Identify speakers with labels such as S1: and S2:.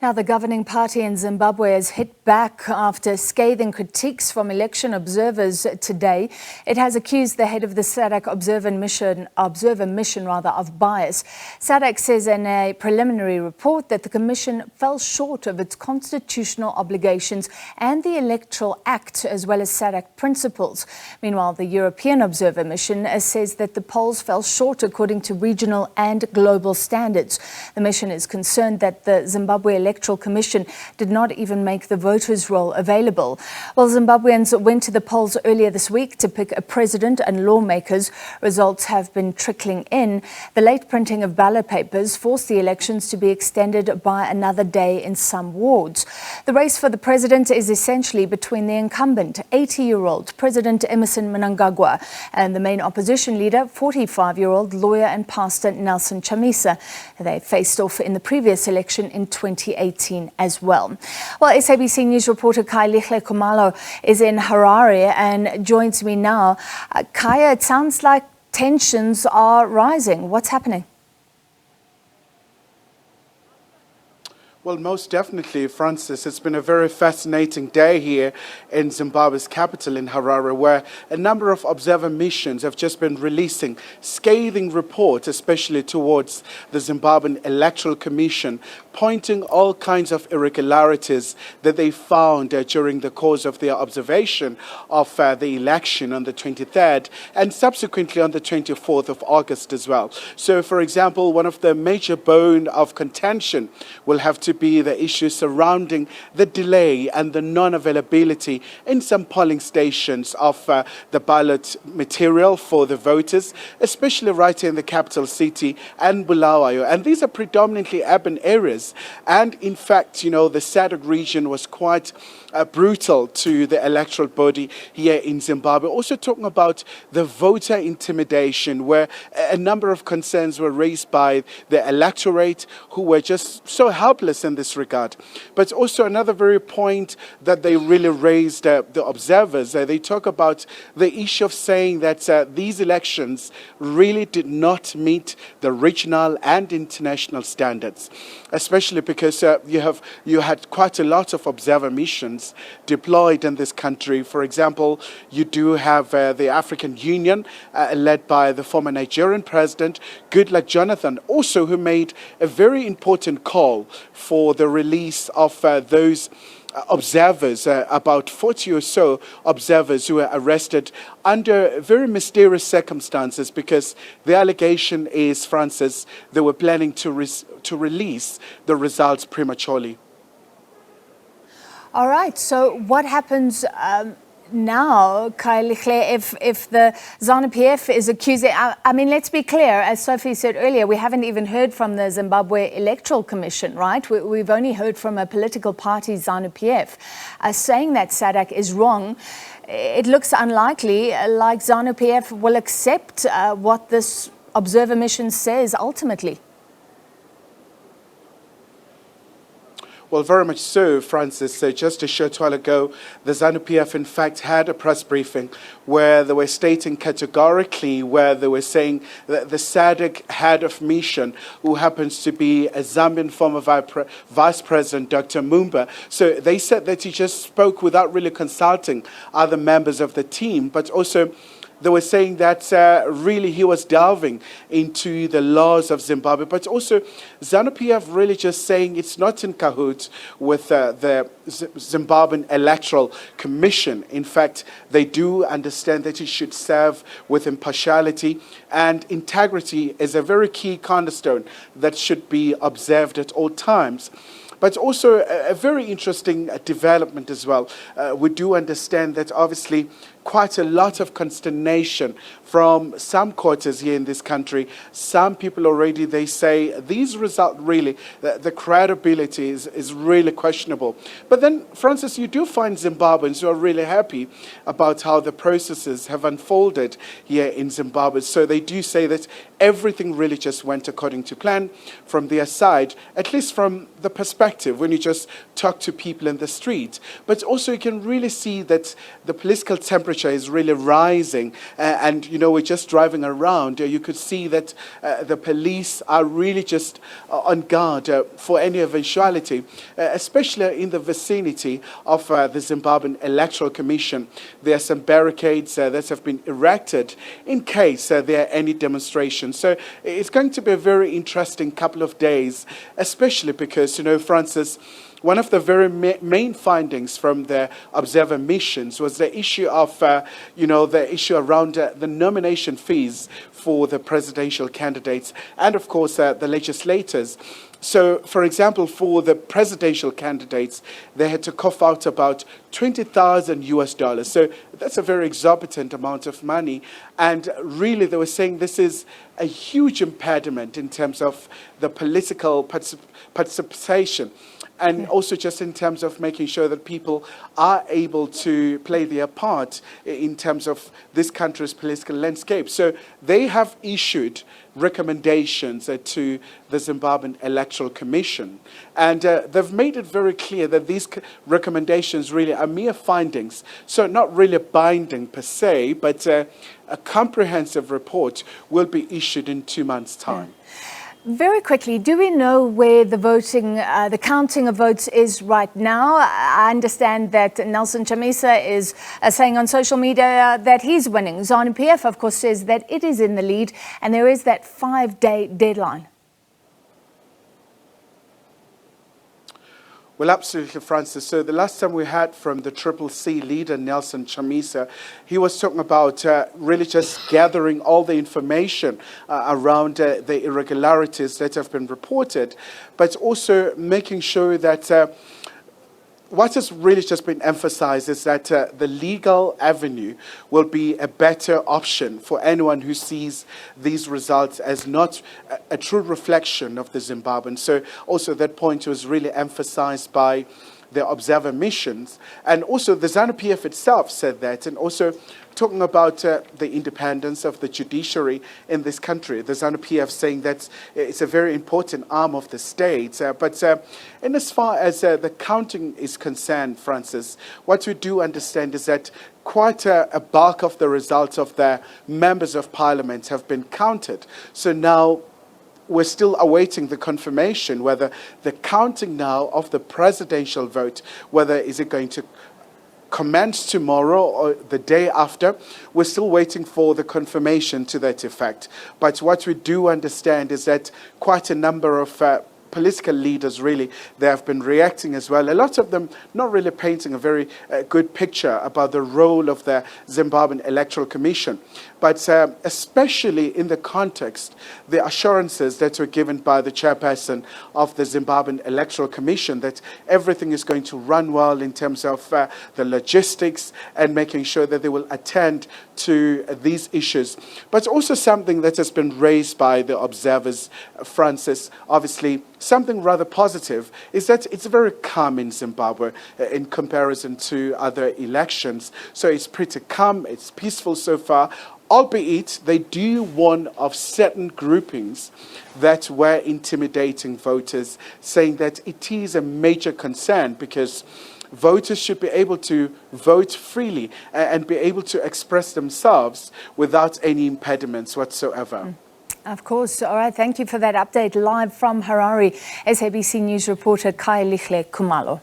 S1: Now, the governing party in Zimbabwe has hit back after scathing critiques from election observers today. It has accused the head of the SADC observer mission of bias. SADC says in a preliminary report that the commission fell short of its constitutional obligations and the Electoral Act, as well as SADC principles. Meanwhile, the European observer mission says that the polls fell short according to regional and global standards. The mission is concerned that the Zimbabwe Electoral Commission did not even make the voters' roll available. Well, Zimbabweans went to the polls earlier this week to pick a president and lawmakers. Results have been trickling in. The late printing of ballot papers forced the elections to be extended by another day in some wards. The race for the president is essentially between the incumbent, 80-year-old President Emmerson Mnangagwa, and the main opposition leader, 45-year-old lawyer and pastor Nelson Chamisa. They faced off in the previous election in 2018 as well. Well, SABC News reporter Khayelihle Khumalo is in Harare and joins me now. Khaya, it sounds like tensions are rising. What's happening?
S2: Well, most definitely, Francis. It's been a very fascinating day here in Zimbabwe's capital, in Harare, where a number of observer missions have just been releasing scathing reports, especially towards the Zimbabwean Electoral Commission, pointing all kinds of irregularities that they found during the course of their observation of the election on the 23rd and subsequently on the 24th of August as well. So, for example, one of the major bone of contention will have to be the issue surrounding the delay and the non-availability in some polling stations of the ballot material for the voters, especially right here in the capital city and Bulawayo. And these are predominantly urban areas. And in fact, you know, the SADC region was quite brutal to the electoral body here in Zimbabwe. Also talking about the voter intimidation, where a number of concerns were raised by the electorate who were just so helpless in this regard. But also another very point that they really raised, the observers, they talk about the issue of saying that these elections really did not meet the regional and international standards, especially because you had quite a lot of observer missions deployed in this country. For example, you do have the African Union led by the former Nigerian president, Goodluck Jonathan, also who made a very important call for the release of those observers, about 40 or so observers who were arrested under very mysterious circumstances, because the allegation is, Francis, they were planning to release the results prematurely.
S1: All right, so what happens now, Khayelihle, if the Zanu-PF is accusing, I mean, let's be clear, as Sophie said earlier, we haven't even heard from the Zimbabwe Electoral Commission, right? We've only heard from a political party, Zanu-PF, saying that SADC is wrong. It looks unlikely, like Zanu-PF will accept what this observer mission says ultimately.
S2: Well, very much so, Francis. Just a short while ago, the Zanu-PF, in fact, had a press briefing where they were stating categorically, where they were saying that the SADC Head of Mission, who happens to be a Zambian former Vice President, Dr. Mumba, so they said that he just spoke without really consulting other members of the team, but also they were saying that really he was delving into the laws of Zimbabwe, but also Zanu-PF really just saying it's not in cahoots with the Zimbabwean Electoral Commission. In fact, they do understand that it should serve with impartiality, and integrity is a very key cornerstone that should be observed at all times. But also a very interesting development as well. We do understand that obviously quite a lot of consternation from some quarters here in this country. Some people already, they say these results really, the credibility is really questionable. But then, Francis, you do find Zimbabweans who are really happy about how the processes have unfolded here in Zimbabwe. So they do say that everything really just went according to plan from their side, at least from the perspective when you just talk to people in the street. But also you can really see that the political temperature temperature is really rising, and we're just driving around, you could see that the police are really just on guard for any eventuality, especially in the vicinity of the Zimbabwe Electoral Commission. There are some barricades that have been erected in case there are any demonstrations. So it's going to be a very interesting couple of days, especially because, Francis, one of the very main findings from the observer missions was the issue of, the issue around the nomination fees for the presidential candidates and, of course, the legislators. So, for example, for the presidential candidates, they had to cough out about $20,000. So that's a very exorbitant amount of money. And really, they were saying this is a huge impediment in terms of the political participation. And also just in terms of making sure that people are able to play their part in terms of this country's political landscape. So they have issued recommendations to the Zimbabwe Electoral Commission. And they've made it very clear that these recommendations really are mere findings. So not really binding per se, but a comprehensive report will be issued in 2 months' time.
S1: Very quickly, do we know where the voting, the counting of votes is right now? I understand that Nelson Chamisa is saying on social media that he's winning. Zanu-PF, of course, says that it is in the lead, and there is that 5-day deadline.
S2: Well, absolutely, Francis. So the last time we heard from the CCC leader, Nelson Chamisa, he was talking about really just gathering all the information around the irregularities that have been reported, but also making sure that what has really just been emphasized is that the legal avenue will be a better option for anyone who sees these results as not a true reflection of the Zimbabweans. So also that point was really emphasized by the observer missions. And also the Zanu-PF itself said that, and also talking about the independence of the judiciary in this country. The Zanu-PF saying that it's a very important arm of the state. But in as far as the counting is concerned, Francis, what we do understand is that quite a bulk of the results of the members of parliament have been counted. So now we're still awaiting the confirmation whether the counting now of the presidential vote, whether is it going to commence tomorrow or the day after. We're still waiting for the confirmation to that effect. But what we do understand is that quite a number of political leaders, really, they have been reacting as well. A lot of them not really painting a very good picture about the role of the Zimbabwe Electoral Commission. But especially in the context, the assurances that were given by the chairperson of the Zimbabwe Electoral Commission that everything is going to run well in terms of the logistics and making sure that they will attend to these issues. But also something that has been raised by the observers, Francis, obviously something rather positive, is that it's very calm in Zimbabwe in comparison to other elections. So it's pretty calm, it's peaceful so far, albeit they do warn of certain groupings that were intimidating voters, saying that it is a major concern because voters should be able to vote freely and be able to express themselves without any impediments whatsoever.
S1: Of course. All right. Thank you for that update live from Harare. SABC News reporter Khayelihle Khumalo.